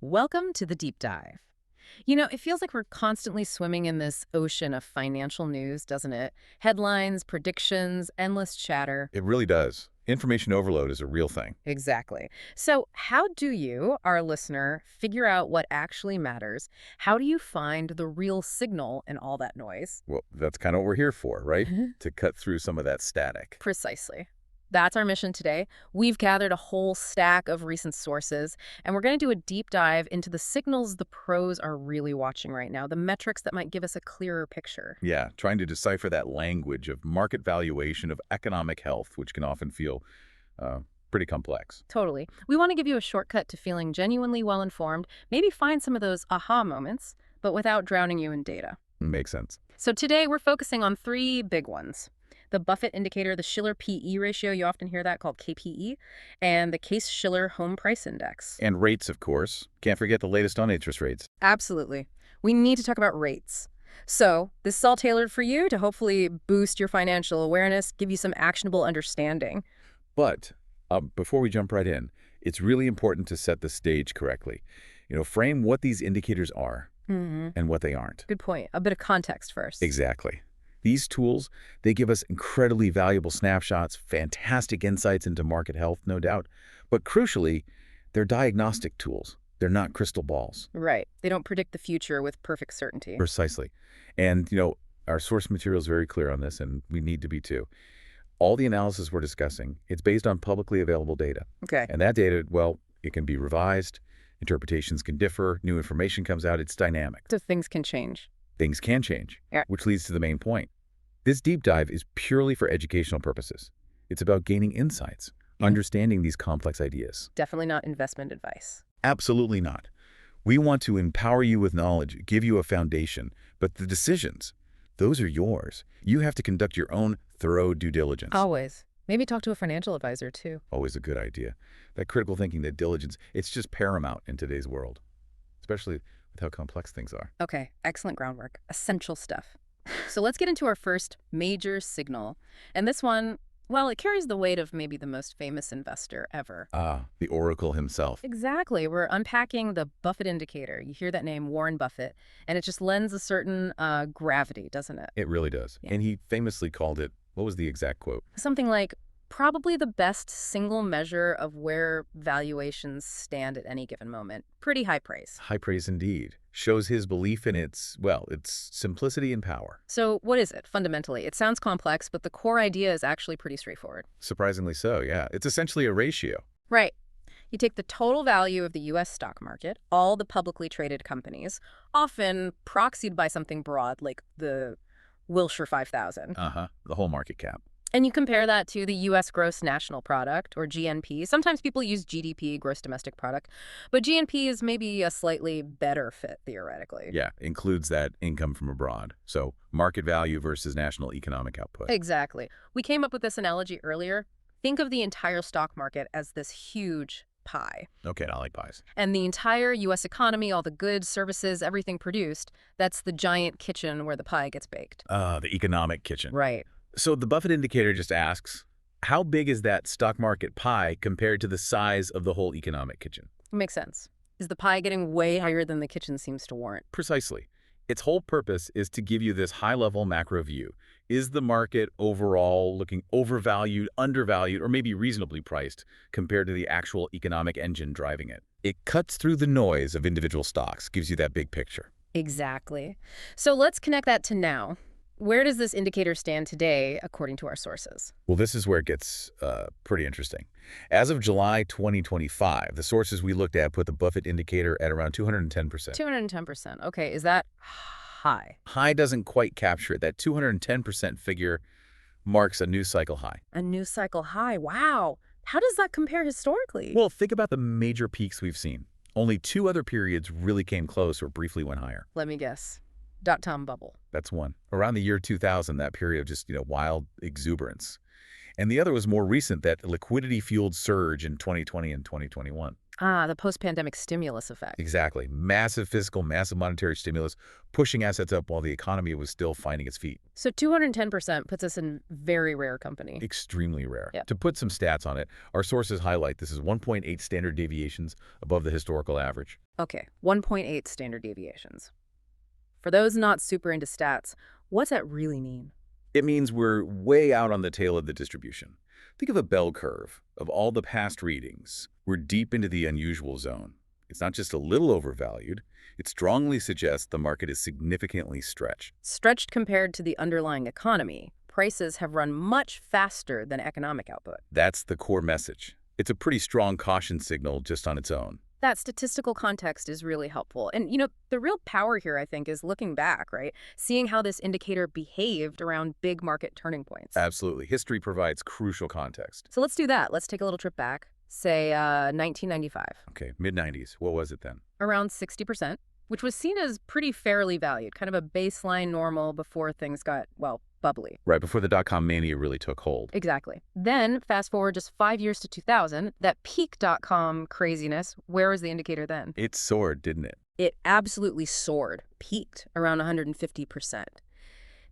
Welcome to the deep dive. It feels like we're constantly swimming in this ocean of financial news, doesn't it? Headlines, predictions, endless chatter. It really does. Information overload is a real thing. Exactly. So, how do you, our listener, figure out what actually matters? How do you find the real signal in all that noise? Well, that's kind of what we're here for, right? To cut through some of that static. Precisely. That's our mission today. We've gathered a whole stack of recent sources, and we're going to do a deep dive into the signals the pros are really watching right now, the metrics that might give us a clearer picture. Yeah, trying to decipher that language of market valuation, of economic health, which can often feel uh, pretty complex. Totally. We want to give you a shortcut to feeling genuinely well-informed, maybe find some of those aha moments, but without drowning you in data. Makes sense. So today we're focusing on three big ones. The Buffett indicator, the Schiller PE ratio, you often hear that called KPE, and the Case-Shiller home price index. And rates, of course. Can't forget the latest on interest rates. Absolutely. We need to talk about rates. So this is all tailored for you to hopefully boost your financial awareness, give you some actionable understanding. But before we jump right in, it's really important to set the stage correctly. Frame what these indicators are and what they aren't. Good point. A bit of context first. Exactly. These tools, they give us incredibly valuable snapshots, fantastic insights into market health, no doubt. But crucially, they're diagnostic tools. They're not crystal balls. Right. They don't predict the future with perfect certainty. Precisely. And, our source material is very clear on this, and we need to be too. All the analysis we're discussing, it's based on publicly available data. Okay. And that data, well, it can be revised. Interpretations can differ. New information comes out. It's dynamic. So things can change. Things can change, Yeah. which leads to the main point. This deep dive is purely for educational purposes. It's about gaining insights, understanding these complex ideas. Definitely not investment advice. Absolutely not. We want to empower you with knowledge, give you a foundation, but the decisions, those are yours. You have to conduct your own thorough due diligence. Always. Maybe talk to a financial advisor, too. Always a good idea. That critical thinking, that diligence, it's just paramount in today's world, especially with how complex things are. Okay, excellent groundwork. Essential stuff. So let's get into our first major signal. And this one, well, it carries the weight of maybe the most famous investor ever. Ah, the Oracle himself. Exactly. We're unpacking the Buffett indicator. You hear that name, Warren Buffett, and it just lends a certain gravity, doesn't it? It really does. Yeah. And he famously called it, what was the exact quote? Something like, probably the best single measure of where valuations stand at any given moment. Pretty high praise. High praise indeed. Shows his belief in its simplicity and power. So what is it, fundamentally? It sounds complex, but the core idea is actually pretty straightforward. Surprisingly so, yeah. It's essentially a ratio. Right. You take the total value of the U.S. stock market, all the publicly traded companies, often proxied by something broad like the Wilshire 5000. The whole market cap. And you compare that to the U.S. gross national product, or GNP. Sometimes people use GDP, gross domestic product, but GNP is maybe a slightly better fit, theoretically. Yeah, includes that income from abroad. So market value versus national economic output. Exactly. We came up with this analogy earlier. Think of the entire stock market as this huge pie. Okay, I like pies. And the entire U.S. economy, all the goods, services, everything produced, that's the giant kitchen where the pie gets baked. The economic kitchen. Right. So the Buffett indicator just asks, how big is that stock market pie compared to the size of the whole economic kitchen? Makes sense. Is the pie getting way higher than the kitchen seems to warrant? Precisely. Its whole purpose is to give you this high-level macro view. Is the market overall looking overvalued, undervalued, or maybe reasonably priced compared to the actual economic engine driving it? It cuts through the noise of individual stocks, gives you that big picture. Exactly. So let's connect that to now. Where does this indicator stand today, according to our sources? Well, this is where it gets pretty interesting. As of July 2025, the sources we looked at put the Buffett indicator at around 210%. 210%. Okay, is that high? High doesn't quite capture it. That 210% figure marks a new cycle high. A new cycle high. Wow. How does that compare historically? Well, think about the major peaks we've seen. Only two other periods really came close or briefly went higher. Let me guess. Dot-com bubble. That's one. Around the year 2000, that period of just, wild exuberance. And the other was more recent, that liquidity-fueled surge in 2020 and 2021. Ah, the post-pandemic stimulus effect. Exactly. Massive fiscal, massive monetary stimulus, pushing assets up while the economy was still finding its feet. So 210% puts us in very rare company. Extremely rare. Yeah. To put some stats on it, our sources highlight this is 1.8 standard deviations above the historical average. Okay, 1.8 standard deviations. For those not super into stats, what's that really mean? It means we're way out on the tail of the distribution. Think of a bell curve of all the past readings. We're deep into the unusual zone. It's not just a little overvalued. It strongly suggests the market is significantly stretched. Stretched compared to the underlying economy, prices have run much faster than economic output. That's the core message. It's a pretty strong caution signal just on its own. That statistical context is really helpful. And, the real power here, I think, is looking back, right? Seeing how this indicator behaved around big market turning points. Absolutely. History provides crucial context. So let's do that. Let's take a little trip back, say 1995. Okay, mid-90s. What was it then? Around 60%, which was seen as pretty fairly valued, kind of a baseline normal before things got, well, bubbly. Right before the dot-com mania really took hold. Exactly. Then, fast forward just 5 years to 2000, that peak dot-com craziness, where was the indicator then? It soared, didn't it? It absolutely soared, peaked around 150%.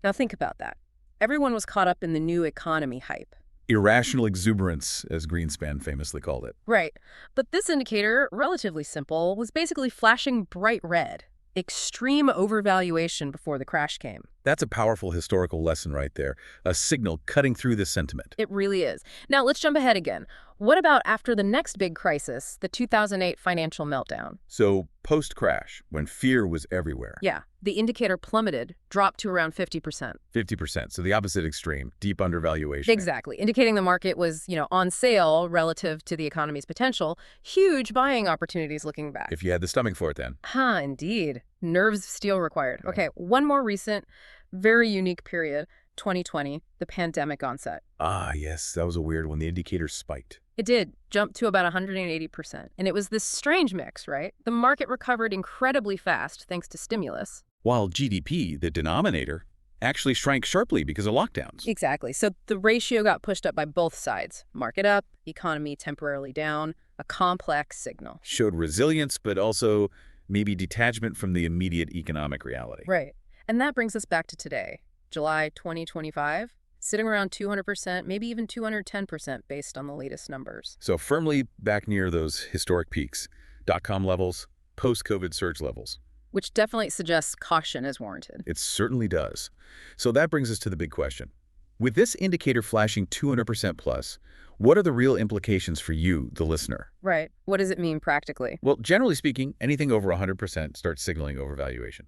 Now think about that. Everyone was caught up in the new economy hype. Irrational exuberance, as Greenspan famously called it. Right. But this indicator, relatively simple, was basically flashing bright red. Extreme overvaluation before the crash came. That's a powerful historical lesson right there, a signal cutting through this sentiment. It really is. Now, let's jump ahead again. What about after the next big crisis, the 2008 financial meltdown? So, post-crash, when fear was everywhere. Yeah, the indicator plummeted, dropped to around 50%. 50%, so the opposite extreme, deep undervaluation. Exactly, indicating the market was, on sale relative to the economy's potential. Huge buying opportunities looking back. If you had the stomach for it then. Huh, indeed. Nerves of steel required. Yeah. Okay, one more recent, very unique period, 2020, the pandemic onset. Ah, yes, that was a weird one. The indicator spiked. It did, jump to about 180%. And it was this strange mix, right? The market recovered incredibly fast thanks to stimulus. While GDP, the denominator, actually shrank sharply because of lockdowns. Exactly. So the ratio got pushed up by both sides. Market up, economy temporarily down, a complex signal. Showed resilience, but also maybe detachment from the immediate economic reality. Right. And that brings us back to today, July 2025. Sitting around 200%, maybe even 210% based on the latest numbers. So firmly back near those historic peaks, dot-com levels, post-COVID surge levels. Which definitely suggests caution is warranted. It certainly does. So that brings us to the big question. With this indicator flashing 200% plus, what are the real implications for you, the listener? Right. What does it mean practically? Well, generally speaking, anything over 100% starts signaling overvaluation.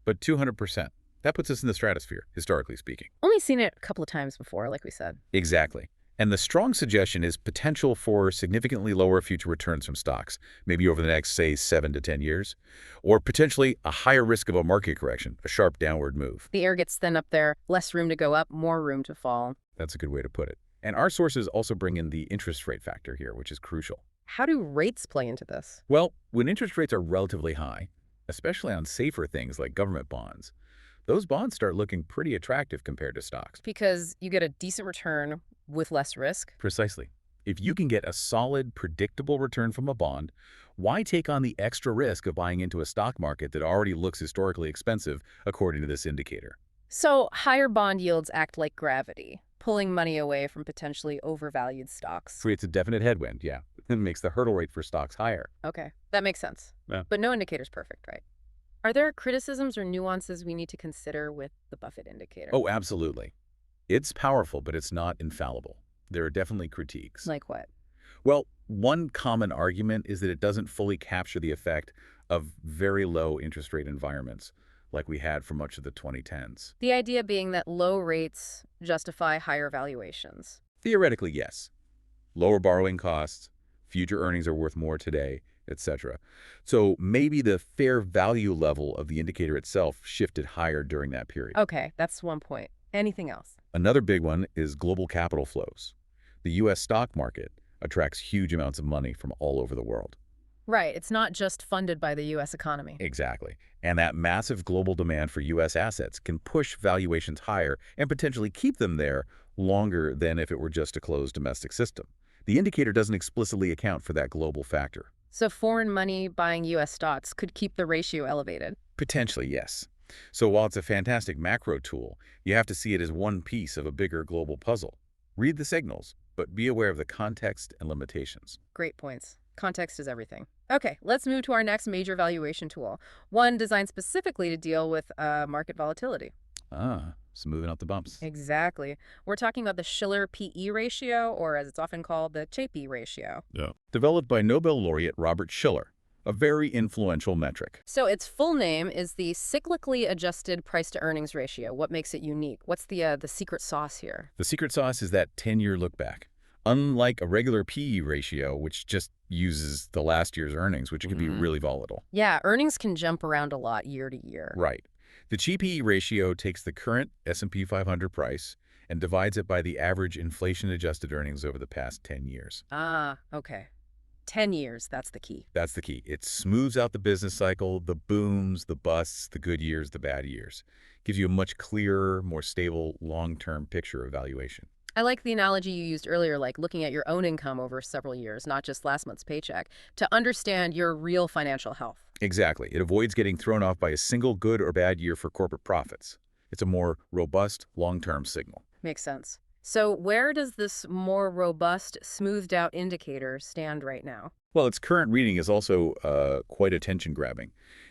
But 200%, that puts us in the stratosphere, historically speaking. Only seen it a couple of times before, like we said. Exactly. And the strong suggestion is potential for significantly lower future returns from stocks, maybe over the next, say, 7 to 10 years, or potentially a higher risk of a market correction, a sharp downward move. The air gets thin up there, less room to go up, more room to fall. That's a good way to put it. And our sources also bring in the interest rate factor here, which is crucial. How do rates play into this? Well, when interest rates are relatively high, especially on safer things like government bonds, those bonds start looking pretty attractive compared to stocks. Because you get a decent return with less risk. Precisely. If you can get a solid, predictable return from a bond, why take on the extra risk of buying into a stock market that already looks historically expensive, according to this indicator? So higher bond yields act like gravity, pulling money away from potentially overvalued stocks. Creates a definite headwind, yeah. It makes the hurdle rate for stocks higher. Okay, that makes sense. Yeah. But no indicator's perfect, right? Are there criticisms or nuances we need to consider with the Buffett indicator? Oh, absolutely. It's powerful, but it's not infallible. There are definitely critiques. Like what? Well, one common argument is that it doesn't fully capture the effect of very low interest rate environments like we had for much of the 2010s. The idea being that low rates justify higher valuations. Theoretically, yes. Lower borrowing costs, future earnings are worth more today, etc. So maybe the fair value level of the indicator itself shifted higher during that period. Okay, that's one point. Anything else? Another big one is global capital flows. The U.S. stock market attracts huge amounts of money from all over the world. Right, it's not just funded by the U.S. economy. Exactly. And that massive global demand for U.S. assets can push valuations higher and potentially keep them there longer than if it were just a closed domestic system. The indicator doesn't explicitly account for that global factor. So foreign money buying U.S. stocks could keep the ratio elevated. Potentially, yes. So while it's a fantastic macro tool, you have to see it as one piece of a bigger global puzzle. Read the signals, but be aware of the context and limitations. Great points. Context is everything. Okay, let's move to our next major valuation tool, one designed specifically to deal with market volatility. Smoothing out the bumps. Exactly. We're talking about the Schiller PE ratio, or as it's often called, the CHP ratio. Yeah. Developed by Nobel laureate Robert Schiller, a very influential metric. So its full name is the cyclically adjusted price-to-earnings ratio. What makes it unique? What's the secret sauce here? The secret sauce is that 10-year look back. Unlike a regular PE ratio, which just uses the last year's earnings, which can be really volatile. Yeah, earnings can jump around a lot year to year. Right. The CHP ratio takes the current S&P 500 price and divides it by the average inflation-adjusted earnings over the past 10 years. Okay. 10 years, that's the key. That's the key. It smooths out the business cycle, the booms, the busts, the good years, the bad years. Gives you a much clearer, more stable, long-term picture of valuation. I like the analogy you used earlier, like looking at your own income over several years, not just last month's paycheck, to understand your real financial health. Exactly. It avoids getting thrown off by a single good or bad year for corporate profits. It's a more robust, long-term signal. Makes sense. So where does this more robust, smoothed-out indicator stand right now? Well, its current reading is also quite attention-grabbing.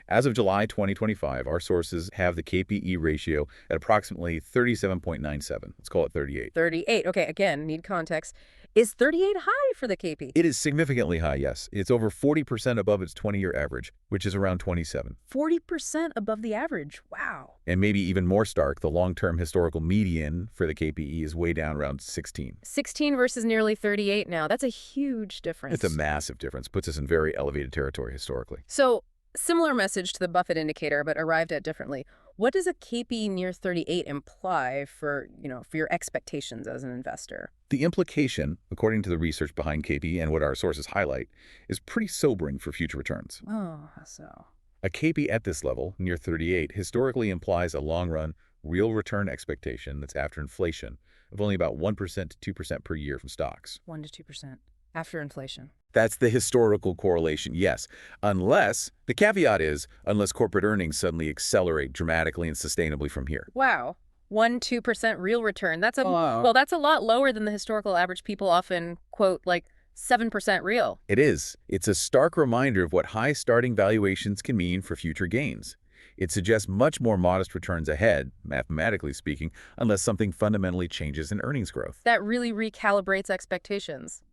As of July 2025, our sources have the KPE ratio at approximately 37.97. Let's call it 38. 38. Okay, again, need context. Is 38 high for the KP? It is significantly high, yes. It's over 40% above its 20-year average, which is around 27. 40% above the average. Wow. And maybe even more stark, the long-term historical median for the KPE is way down around 16. 16 versus nearly 38 now. That's a huge difference. It's a massive difference. Puts us in very elevated territory historically. So, similar message to the Buffett indicator, but arrived at differently. What does a KP near 38 imply for your expectations as an investor? The implication, according to the research behind KP and what our sources highlight, is pretty sobering for future returns. Oh, so. A KP at this level, near 38, historically implies a long-run, real return expectation that's after inflation of only about 1% to 2% per year from stocks. 1 to 2% after inflation. That's the historical correlation, yes. Unless, the caveat is, unless corporate earnings suddenly accelerate dramatically and sustainably from here. Wow. 1-2% real return. That's a Wow. Well, that's a lot lower than the historical average. People often quote like 7% real. It is. It's a stark reminder of what high starting valuations can mean for future gains. It suggests much more modest returns ahead, mathematically speaking, unless something fundamentally changes in earnings growth. That really recalibrates expectations.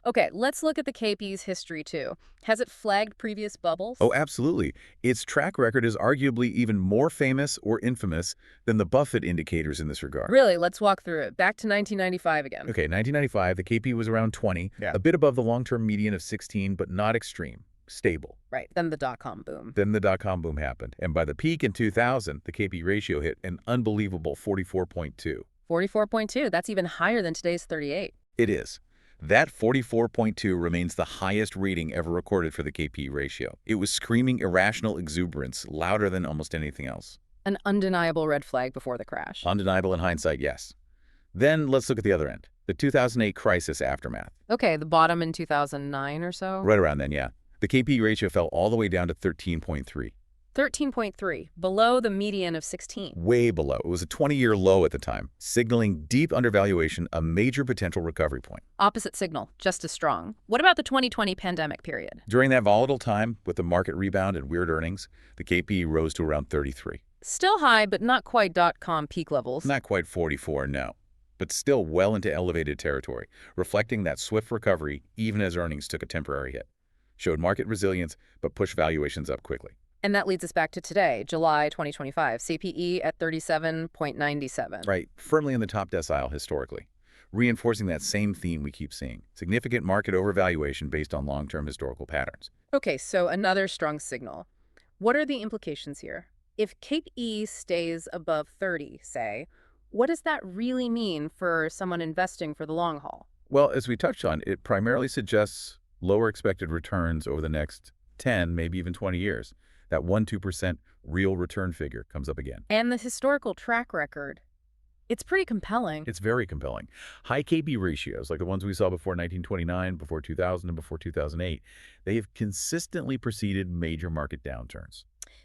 Okay, let's look at the KP's history too. Has it flagged previous bubbles? Oh, absolutely. Its track record is arguably even more famous or infamous than the Buffett indicators in this regard. Really? Let's walk through it. Back to 1995 again. Okay, 1995, the KP was around 20, Yeah. a bit above the long-term median of 16, but not extreme, stable. Right. Then the dot-com boom. Then the dot-com boom happened, and by the peak in 2000, the KP ratio hit an unbelievable 44.2. 44.2. That's even higher than today's 38. It is. That 44.2 remains the highest reading ever recorded for the KP ratio. It was screaming irrational exuberance, louder than almost anything else. An undeniable red flag before the crash. Undeniable in hindsight, yes. Then let's look at the other end, the 2008 crisis aftermath. Okay, the bottom in 2009 or so? Right around then, yeah. The KP ratio fell all the way down to 13.3. 13.3, below the median of 16. Way below. It was a 20-year low at the time, signaling deep undervaluation, a major potential recovery point. Opposite signal, just as strong. What about the 2020 pandemic period? During that volatile time, with the market rebound and weird earnings, the KP rose to around 33. Still high, but not quite dot-com peak levels. Not quite 44, no. But still well into elevated territory, reflecting that swift recovery even as earnings took a temporary hit. Showed market resilience, but pushed valuations up quickly. And that leads us back to today, July 2025, CPE at 37.97. Right, firmly in the top decile historically, reinforcing that same theme we keep seeing, significant market overvaluation based on long-term historical patterns. Okay, so another strong signal. What are the implications here? If KPE stays above 30, say, what does that really mean for someone investing for the long haul? Well, as we touched on, it primarily suggests lower expected returns over the next 10, maybe even 20 years. That 1-2% real return figure comes up again. And the historical track record, It's pretty compelling. It's very compelling. High KB ratios, like the ones we saw before 1929, before 2000, and before 2008, they have consistently preceded major market downturns.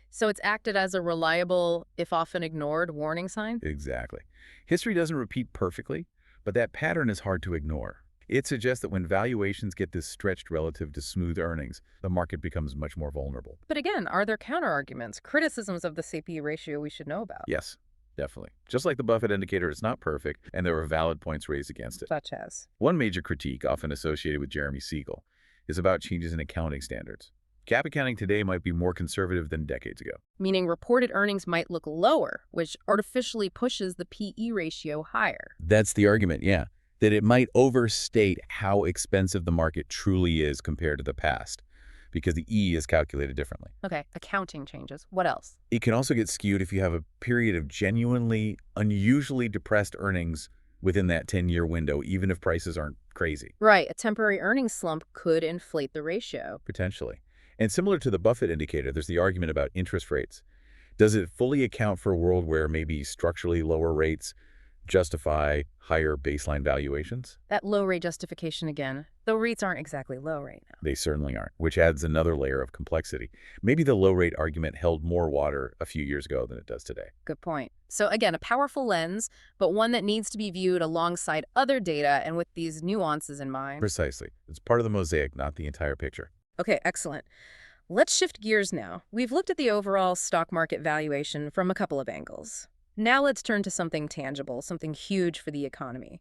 So it's acted as a reliable, if often ignored, warning sign? Exactly. History doesn't repeat perfectly, but that pattern is hard to ignore. It suggests that when valuations get this stretched relative to smooth earnings, the market becomes much more vulnerable. But again, are there counterarguments, criticisms of the CPE ratio we should know about? Yes, definitely. Just like the Buffett indicator, it's not perfect, and there are valid points raised against it. Such as? One major critique, often associated with Jeremy Siegel, is about changes in accounting standards. GAAP accounting today might be more conservative than decades ago. Meaning reported earnings might look lower, which artificially pushes the PE ratio higher. That's the argument, yeah. That it might overstate how expensive the market truly is compared to the past, because the E is calculated differently. Okay, accounting changes. What else? It can also get skewed if you have a period of genuinely, unusually depressed earnings within that 10-year window, even if prices aren't crazy. Right, a temporary earnings slump could inflate the ratio. Potentially. And similar to the Buffett indicator, there's the argument about interest rates. Does it fully account for a world where maybe structurally lower rates justify higher baseline valuations? That low rate justification again, though rates aren't exactly low right now. They certainly aren't, which adds another layer of complexity. Maybe the low rate argument held more water a few years ago than it does today. Good point. So again, a powerful lens, but one that needs to be viewed alongside other data and with these nuances in mind. Precisely. It's part of the mosaic, not the entire picture. Okay, excellent. Let's shift gears now. We've looked at the overall stock market valuation from a couple of angles. Now let's turn to something tangible, something huge for the economy.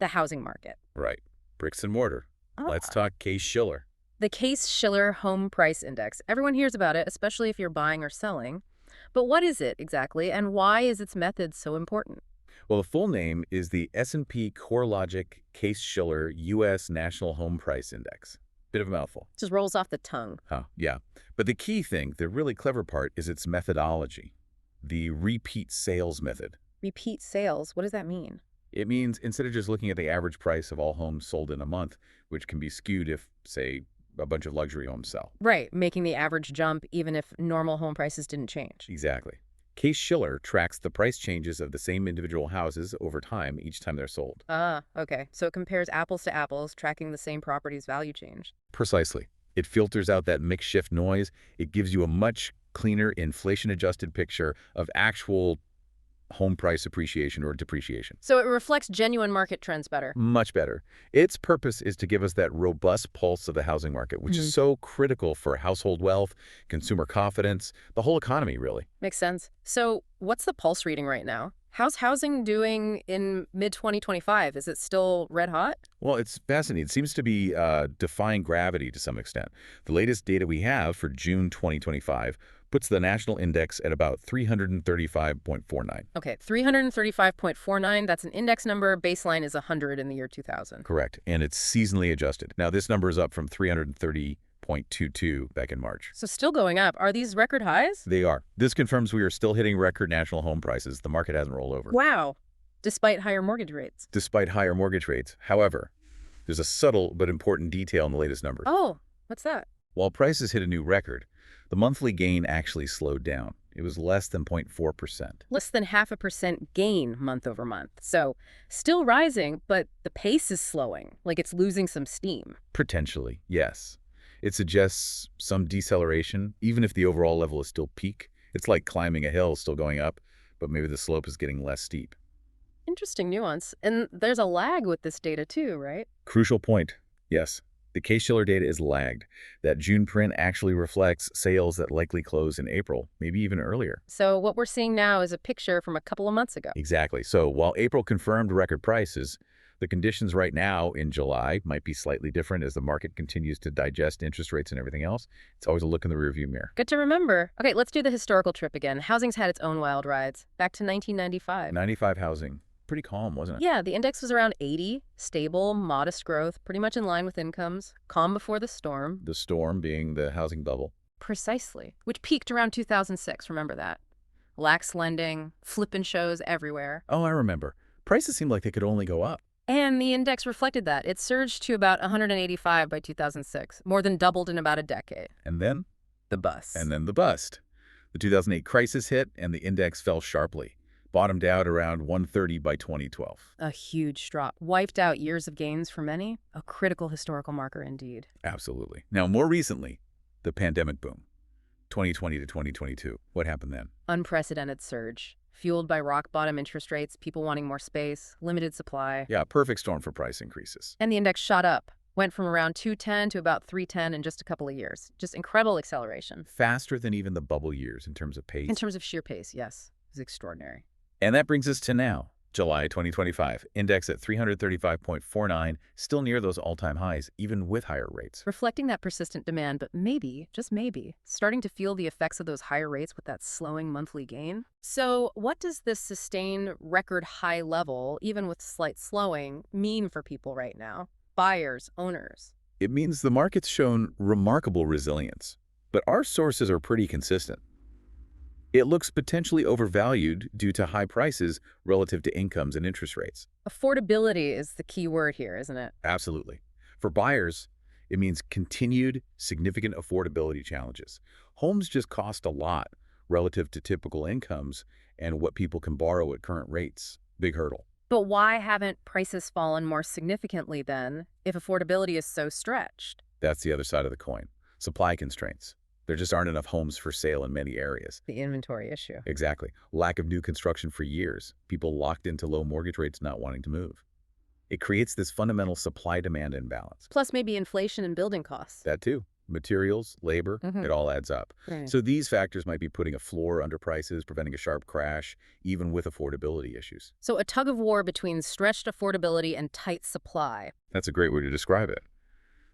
The housing market. Right. Bricks and mortar. Let's talk Case-Shiller. The Case-Shiller Home Price Index. Everyone hears about it, especially if you're buying or selling. But what is it exactly, and why is its method so important? Well, the full name is the S&P CoreLogic Case-Shiller U.S. National Home Price Index. Bit of a mouthful. Just rolls off the tongue. Huh, yeah. But the key thing, the really clever part, is its methodology. The repeat sales method. Repeat sales, what does that mean? It means instead of just looking at the average price of all homes sold in a month, which can be skewed if, say, a bunch of luxury homes sell. Right, making the average jump even if normal home prices didn't change. Exactly. Case-Shiller tracks the price changes of the same individual houses over time each time they're sold. Okay. So it compares apples to apples, tracking the same property's value change. Precisely. It filters out that mix shift noise. It gives you a much cleaner inflation-adjusted picture of actual home price appreciation or depreciation. So it reflects genuine market trends better. Much better. Its purpose is to give us that robust pulse of the housing market, which is so critical for household wealth, consumer confidence, the whole economy, really. Makes sense. So what's the pulse reading right now? How's housing doing in mid-2025? Is it still red hot? Well, it's fascinating. It seems to be defying gravity to some extent. The latest data we have for June 2025 puts the national index at about 335.49. Okay, 335.49, that's an index number. Baseline is 100 in the year 2000. Correct, and it's seasonally adjusted. Now, this number is up from 330.22 back in March. So still going up. Are these record highs? They are. This confirms we are still hitting record national home prices. The market hasn't rolled over. Wow. Despite higher mortgage rates. Despite higher mortgage rates. However, there's a subtle but important detail in the latest numbers. Oh, what's that? While prices hit a new record, the monthly gain actually slowed down. It was less than 0.4%. Less than 0.5% gain month over month. So still rising, but the pace is slowing, like it's losing some steam. Potentially, yes. It suggests some deceleration, even if the overall level is still peak. It's like climbing a hill, still going up, but maybe the slope is getting less steep. Interesting nuance. And there's a lag with this data too, right? Crucial point. Yes. The Case-Shiller data is lagged. That June print actually reflects sales that likely close in April, maybe even earlier. So what we're seeing now is a picture from a couple of months ago. Exactly. So while April confirmed record prices, the conditions right now in July might be slightly different as the market continues to digest interest rates and everything else. It's always a look in the rearview mirror. Good to remember. Okay, let's do the historical trip again. Housing's had its own wild rides. Back to 1995. 95 housing. Pretty calm, wasn't it? Yeah, the index was around 80, stable, modest growth, pretty much in line with incomes, calm before the storm. The storm being the housing bubble. Precisely, which peaked around 2006, remember that. Lax lending, flippin' shows everywhere. Oh, I remember. Prices seemed like they could only go up. And the index reflected that. It surged to about 185 by 2006, more than doubled in about a decade. And then? The bust. And then the bust. The 2008 crisis hit and the index fell sharply. bottomed out around 130 by 2012. A huge drop. Wiped out years of gains for many. A critical historical marker indeed. Absolutely. Now, more recently, the pandemic boom, 2020 to 2022. What happened then? Unprecedented surge. Fueled by rock-bottom interest rates, people wanting more space, limited supply. Yeah, perfect storm for price increases. And the index shot up. Went from around 210 to about 310 in just a couple of years. Just incredible acceleration. Faster than even the bubble years in terms of pace. In terms of sheer pace, yes. It was extraordinary. And that brings us to now, July 2025. Index at 335.49, still near those all-time highs, even with higher rates. Reflecting that persistent demand, but maybe, just maybe, starting to feel the effects of those higher rates with that slowing monthly gain. So what does this sustained record high level, even with slight slowing, mean for people right now? Buyers, owners. It means the market's shown remarkable resilience, but our sources are pretty consistent. It looks potentially overvalued due to high prices relative to incomes and interest rates. Affordability is the key word here, isn't it? Absolutely. For buyers, it means continued significant affordability challenges. Homes just cost a lot relative to typical incomes and what people can borrow at current rates. Big hurdle. But why haven't prices fallen more significantly then, if affordability is so stretched? That's the other side of the coin. Supply constraints. There just aren't enough homes for sale in many areas. The inventory issue. Exactly. Lack of new construction for years. People locked into low mortgage rates not wanting to move. It creates this fundamental supply-demand imbalance. Plus maybe inflation and building costs. That too. Materials, labor, it all adds up. Right. So these factors might be putting a floor under prices, preventing a sharp crash, even with affordability issues. So a tug of war between stretched affordability and tight supply. That's a great way to describe it.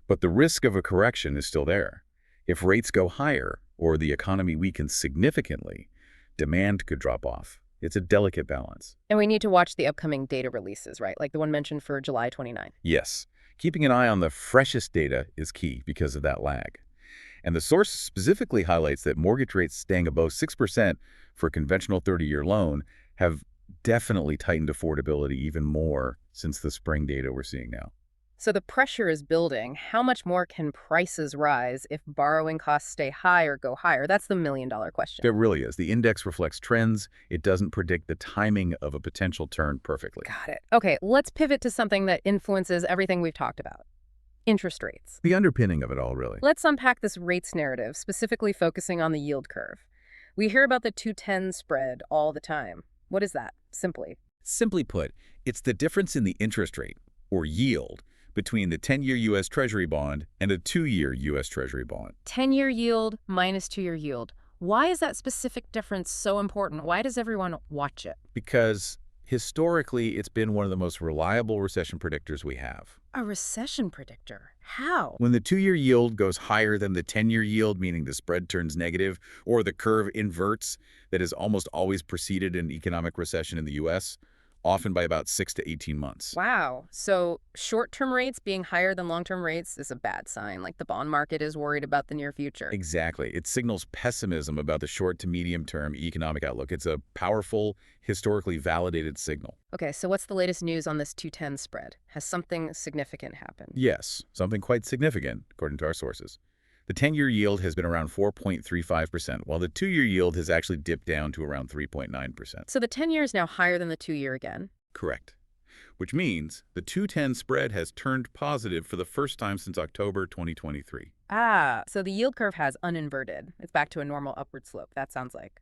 But the risk of a correction is still there. If rates go higher or the economy weakens significantly, demand could drop off. It's a delicate balance. And we need to watch the upcoming data releases, right? Like the one mentioned for July 29. Yes, keeping an eye on the freshest data is key because of that lag. And the source specifically highlights that mortgage rates staying above 6% for a conventional 30-year loan have definitely tightened affordability even more since the spring data we're seeing now. So the pressure is building. How much more can prices rise if borrowing costs stay high or go higher? That's the million-dollar question. It really is. The index reflects trends. It doesn't predict the timing of a potential turn perfectly. Got it. Okay, let's pivot to something that influences everything we've talked about. Interest rates. The underpinning of it all, really. Let's unpack this rates narrative, specifically focusing on the yield curve. We hear about the 210 spread all the time. What is that, simply? Simply put, it's the difference in the interest rate, or yield, between the 10-year U.S. Treasury bond and a 2-year U.S. Treasury bond. 10-year yield minus 2-year yield. Why is that specific difference so important? Why does everyone watch it? Because historically, it's been one of the most reliable recession predictors we have. A recession predictor? How? When the 2-year yield goes higher than the 10-year yield, meaning the spread turns negative, or the curve inverts, that is almost always preceded an economic recession in the U.S., often by about 6 to 18 months. Wow. So short-term rates being higher than long-term rates is a bad sign, like the bond market is worried about the near future. Exactly. It signals pessimism about the short to medium-term economic outlook. It's a powerful, historically validated signal. Okay, so what's the latest news on this 210 spread? Has something significant happened? Yes, something quite significant, according to our sources. The 10-year yield has been around 4.35%, while the 2-year yield has actually dipped down to around 3.9%. So the 10-year is now higher than the 2-year again? Correct. Which means the 210 spread has turned positive for the first time since October 2023. Ah, so the yield curve has uninverted. It's back to a normal upward slope. That sounds like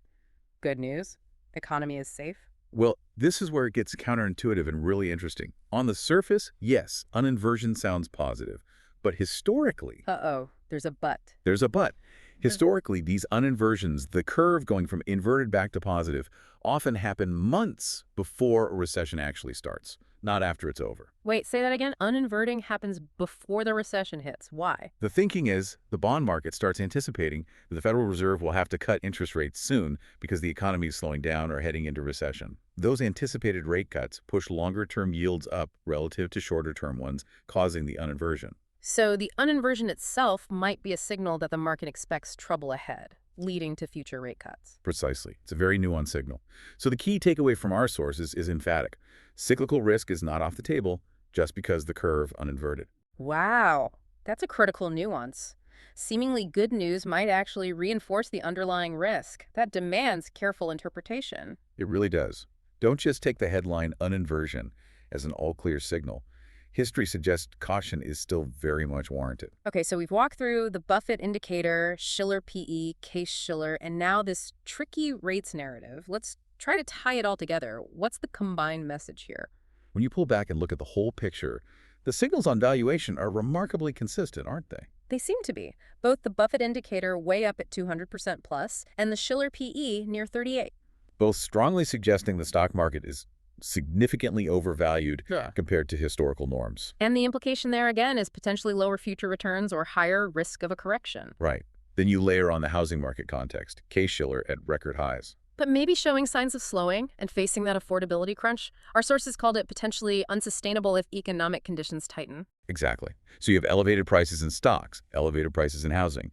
good news. Economy is safe. Well, this is where it gets counterintuitive and really interesting. On the surface, yes, uninversion sounds positive. But historically... Uh-oh, there's a but. There's a but. Historically, these uninversions, the curve going from inverted back to positive, often happen months before a recession actually starts, not after it's over. Wait, say that again? Uninverting happens before the recession hits. Why? The thinking is the bond market starts anticipating that the Federal Reserve will have to cut interest rates soon because the economy is slowing down or heading into recession. Those anticipated rate cuts push longer-term yields up relative to shorter-term ones, causing the uninversion. So the uninversion itself might be a signal that the market expects trouble ahead, leading to future rate cuts. Precisely. It's a very nuanced signal. So the key takeaway from our sources is emphatic. Cyclical risk is not off the table just because the curve uninverted. Wow, that's a critical nuance. Seemingly good news might actually reinforce the underlying risk. That demands careful interpretation. It really does. Don't just take the headline uninversion as an all-clear signal. History suggests caution is still very much warranted. Okay, so we've walked through the Buffett indicator, Schiller PE, Case-Shiller, and now this tricky rates narrative. Let's try to tie it all together. What's the combined message here? When you pull back and look at the whole picture, the signals on valuation are remarkably consistent, aren't they? They seem to be. Both the Buffett indicator way up at 200% plus and the Schiller PE near 38. Both strongly suggesting the stock market is significantly overvalued compared to historical norms. And the implication there again is potentially lower future returns or higher risk of a correction. Right. Then you layer on the housing market context, Case-Shiller at record highs. But maybe showing signs of slowing and facing that affordability crunch. Our sources called it potentially unsustainable if economic conditions tighten. Exactly. So you have elevated prices in stocks, elevated prices in housing,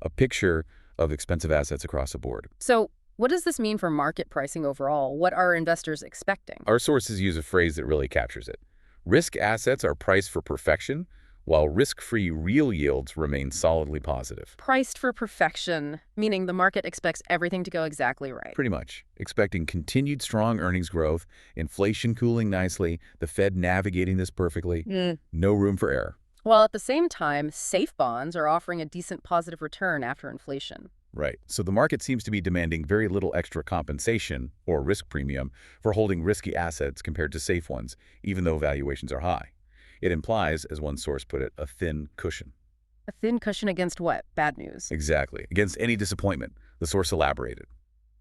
a picture of expensive assets across the board. So what does this mean for market pricing overall? What are investors expecting? Our sources use a phrase that really captures it. Risk assets are priced for perfection, while risk-free real yields remain solidly positive. Priced for perfection, meaning the market expects everything to go exactly right. Pretty much. Expecting continued strong earnings growth, inflation cooling nicely, the Fed navigating this perfectly, no room for error. While at the same time, safe bonds are offering a decent positive return after inflation. Right. So the market seems to be demanding very little extra compensation or risk premium for holding risky assets compared to safe ones, even though valuations are high. It implies, as one source put it, a thin cushion. A thin cushion against what? Bad news. Exactly. Against any disappointment, the source elaborated.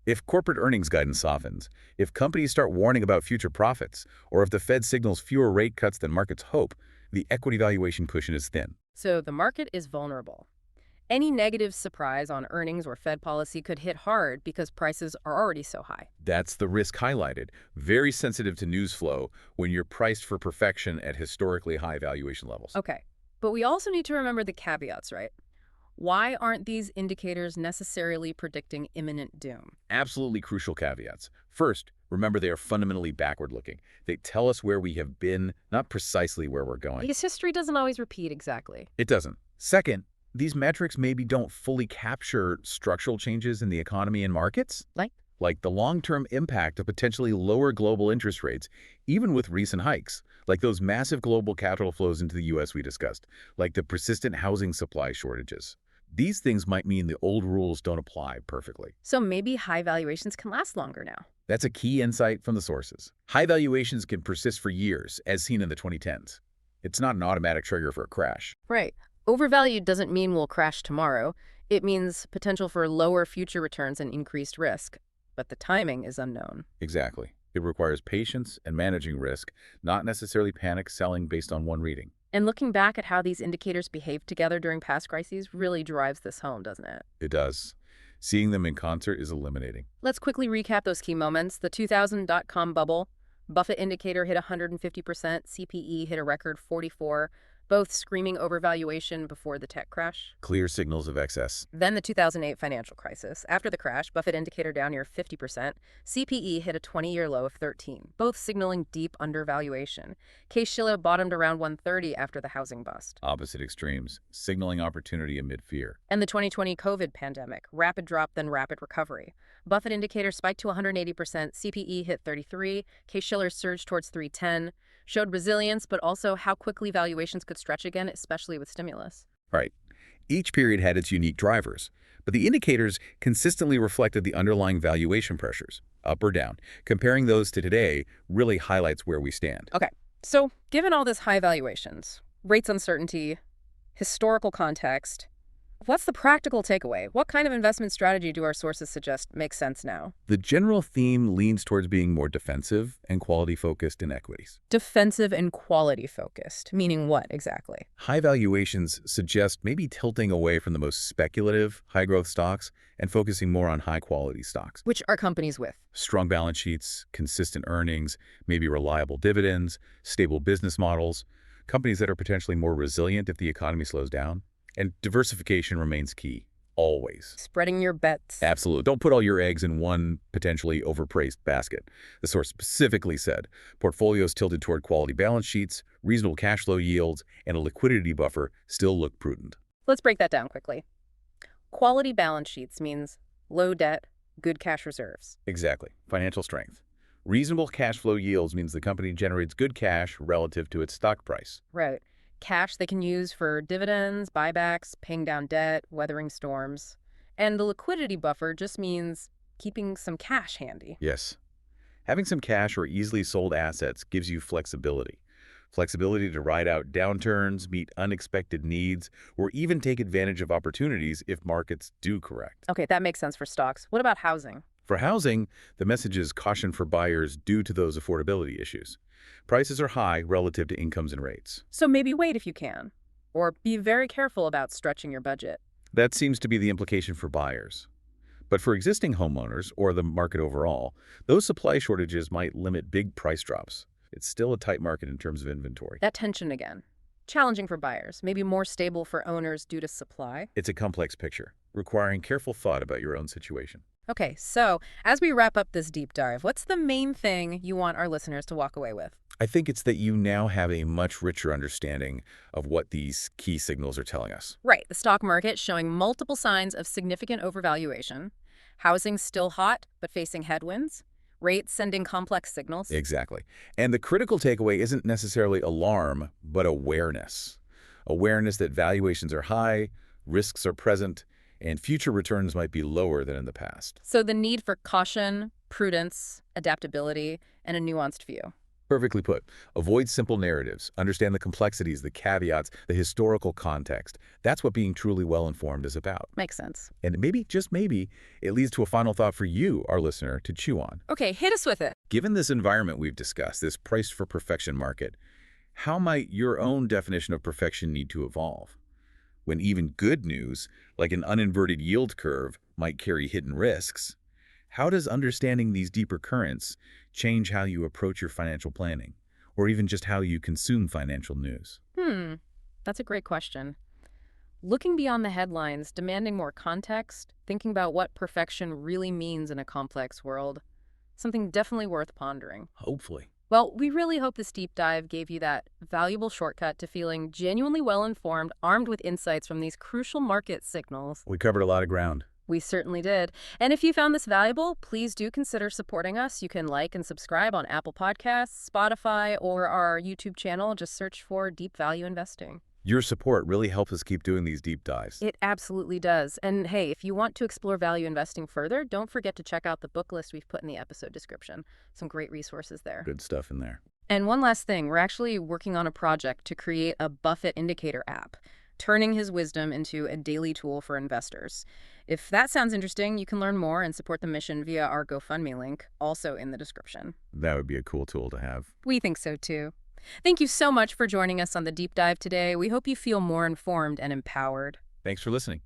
If corporate earnings guidance softens, if companies start warning about future profits, or if the Fed signals fewer rate cuts than markets hope, the equity valuation cushion is thin. So the market is vulnerable. Any negative surprise on earnings or Fed policy could hit hard because prices are already so high. That's the risk highlighted. Very sensitive to news flow when you're priced for perfection at historically high valuation levels. Okay, but we also need to remember the caveats, right? Why aren't these indicators necessarily predicting imminent doom? Absolutely crucial caveats. First, remember they are fundamentally backward-looking. They tell us where we have been, not precisely where we're going. Because history doesn't always repeat exactly. It doesn't. Second, these metrics maybe don't fully capture structural changes in the economy and markets. Like the long-term impact of potentially lower global interest rates, even with recent hikes, like those massive global capital flows into the U.S. we discussed, like the persistent housing supply shortages. These things might mean the old rules don't apply perfectly. So maybe high valuations can last longer now. That's a key insight from the sources. High valuations can persist for years, as seen in the 2010s. It's not an automatic trigger for a crash. Right. Overvalued doesn't mean we'll crash tomorrow. It means potential for lower future returns and increased risk. But the timing is unknown. Exactly. It requires patience and managing risk, not necessarily panic selling based on one reading. And looking back at how these indicators behaved together during past crises really drives this home, doesn't it? It does. Seeing them in concert is illuminating. Let's quickly recap those key moments. The 2000 dot-com bubble. Buffett indicator hit 150%. CPE hit a record 44%. Both screaming overvaluation before the tech crash. Clear signals of excess. Then the 2008 financial crisis. After the crash, Buffett indicator down near 50%. CPE hit a 20-year low of 13%, both signaling deep undervaluation. Case-Shiller bottomed around 130 after the housing bust. Opposite extremes, signaling opportunity amid fear. And the 2020 COVID pandemic. Rapid drop, then rapid recovery. Buffett indicator spiked to 180%. CPE hit 33%. Case-Shiller surged towards 310. Showed resilience, but also how quickly valuations could stretch again, especially with stimulus. Right. Each period had its unique drivers, but the indicators consistently reflected the underlying valuation pressures, up or down. Comparing those to today really highlights where we stand. Okay, so given all this high valuations, rates uncertainty, historical context, what's the practical takeaway? What kind of investment strategy do our sources suggest makes sense now? The general theme leans towards being more defensive and quality-focused in equities. Defensive and quality-focused, meaning what exactly? High valuations suggest maybe tilting away from the most speculative, high-growth stocks and focusing more on high-quality stocks. Which are companies with? Strong balance sheets, consistent earnings, maybe reliable dividends, stable business models, companies that are potentially more resilient if the economy slows down. And diversification remains key, always. Spreading your bets. Absolutely. Don't put all your eggs in one potentially overpriced basket. The source specifically said portfolios tilted toward quality balance sheets, reasonable cash flow yields, and a liquidity buffer still look prudent. Let's break that down quickly. Quality balance sheets means low debt, good cash reserves. Exactly. Financial strength. Reasonable cash flow yields means the company generates good cash relative to its stock price. Right. Cash they can use for dividends, buybacks, paying down debt, weathering storms. And the liquidity buffer just means keeping some cash handy. Yes. Having some cash or easily sold assets gives you flexibility. Flexibility to ride out downturns, meet unexpected needs, or even take advantage of opportunities if markets do correct. Okay, that makes sense for stocks. What about housing? For housing, the message is caution for buyers due to those affordability issues. Prices are high relative to incomes and rates. So maybe wait if you can. Or be very careful about stretching your budget. That seems to be the implication for buyers. But for existing homeowners, or the market overall, those supply shortages might limit big price drops. It's still a tight market in terms of inventory. That tension again. Challenging for buyers, maybe more stable for owners due to supply. It's a complex picture, requiring careful thought about your own situation. Okay, so as we wrap up this deep dive, what's the main thing you want our listeners to walk away with? I think it's that you now have a much richer understanding of what these key signals are telling us. Right, the stock market showing multiple signs of significant overvaluation, housing still hot but facing headwinds, rates sending complex signals. Exactly. And the critical takeaway isn't necessarily alarm, but awareness. Awareness that valuations are high, risks are present, and future returns might be lower than in the past. So the need for caution, prudence, adaptability, and a nuanced view. Perfectly put. Avoid simple narratives. Understand the complexities, the caveats, the historical context. That's what being truly well-informed is about. Makes sense. And maybe, just maybe, it leads to a final thought for you, our listener, to chew on. Okay, hit us with it. Given this environment we've discussed, this price for perfection market, how might your own definition of perfection need to evolve? When even good news, like an uninverted yield curve, might carry hidden risks, how does understanding these deeper currents change how you approach your financial planning, or even just how you consume financial news? That's a great question. Looking beyond the headlines, demanding more context, thinking about what perfection really means in a complex world, something definitely worth pondering. Hopefully. Well, we really hope this deep dive gave you that valuable shortcut to feeling genuinely well-informed, armed with insights from these crucial market signals. We covered a lot of ground. We certainly did. And if you found this valuable, please do consider supporting us. You can like and subscribe on Apple Podcasts, Spotify, or our YouTube channel. Just search for Deep Value Investing. Your support really helps us keep doing these deep dives. It absolutely does. And hey, if you want to explore value investing further, don't forget to check out the book list we've put in the episode description. Some great resources there. Good stuff in there. And one last thing, we're actually working on a project to create a Buffett indicator app, turning his wisdom into a daily tool for investors. If that sounds interesting, you can learn more and support the mission via our GoFundMe link, also in the description. That would be a cool tool to have. We think so too. Thank you so much for joining us on the deep dive today. We hope you feel more informed and empowered. Thanks for listening.